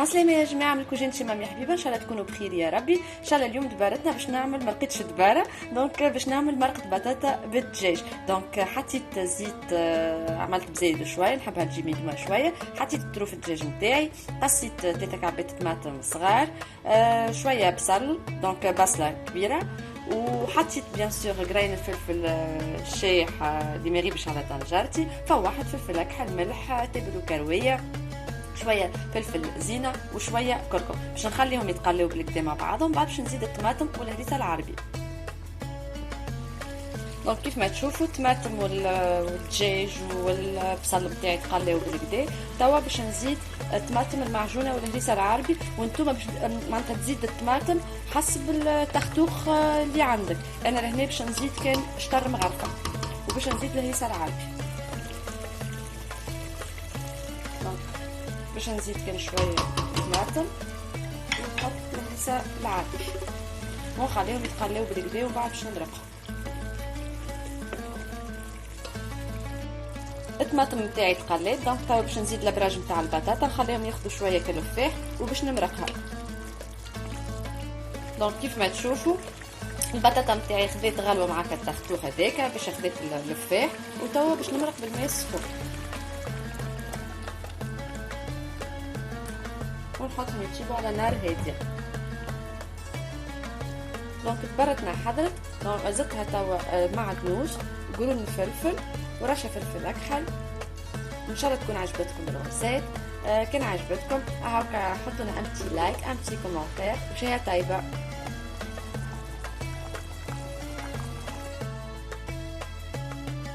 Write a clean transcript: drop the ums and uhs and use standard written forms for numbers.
عسلامة يا جماعة، ملكو جين شي مامي حبيبة. ان شاء الله تكونوا بخير يا ربي. ان شاء الله اليوم دبارتنا باش نعمل مرقتش دبارة، دونك باش نعمل مرقة بطاطا بالدجاج. دونك حطيت زيت، عملت بزايد شوية، نحبها تجي ميدمة شوية. حطيت طروف الدجاج نتاعي، قصيت 3 كعبات طماطم صغار، شوية بصل، دونك بصلة كبيرة، وحطيت بيان سور قرين الفلفل الشايح اللي ما يغيبش على طنجرتي، فواحد فلفل اكحل، ملح، تبل وكرويه، شويه فلفل زينه وشويه كركم باش نخليهم يتقلوا بالكدا مع بعضهم. بعد باش نزيد الطماطم والهريسه العربي. دونك كيف ما تشوفوا الطماطم والدجاج والبصل بتاعي تقلاو بالكدا. توا باش نزيد الطماطم المعجونه والهريسه العربي، وانتم باش معناتها تزيد الطماطم حسب التختوخ اللي عندك. انا لهنا باش نزيد كان شطر مغرفه، وباش نزيد الهريسه العربي. باش نزيد كان شويه طماطم ونحط الهريسه العربي ونخليهم يتقلاو بالكدا، وبعد باش نمرقهم. الطماطم نتاعي تقلات، دونك توا باش نزيد الابراج نتاع البطاطا، نخليهم ياخذوا شويه كالفاح وباش نمرقها. دونك كيف ما تشوفوا البطاطا نتاعي خذيت غلوه مع التختوخ هذاك باش خذيت الفاح، وتوا باش نمرق بالماء السخون ونحطهم يطيبوا على نار هاديه. دونك تبردنا حضرت، دونك زدتها توا معدنوس، قرون الفلفل ورشه فلفل اكحل. ان شاء الله تكون عجبتكم الوصفات. كان عجبتكم هاكا حطوا لنا امتي لايك، امتي كومنتير، وشهيه طيبه.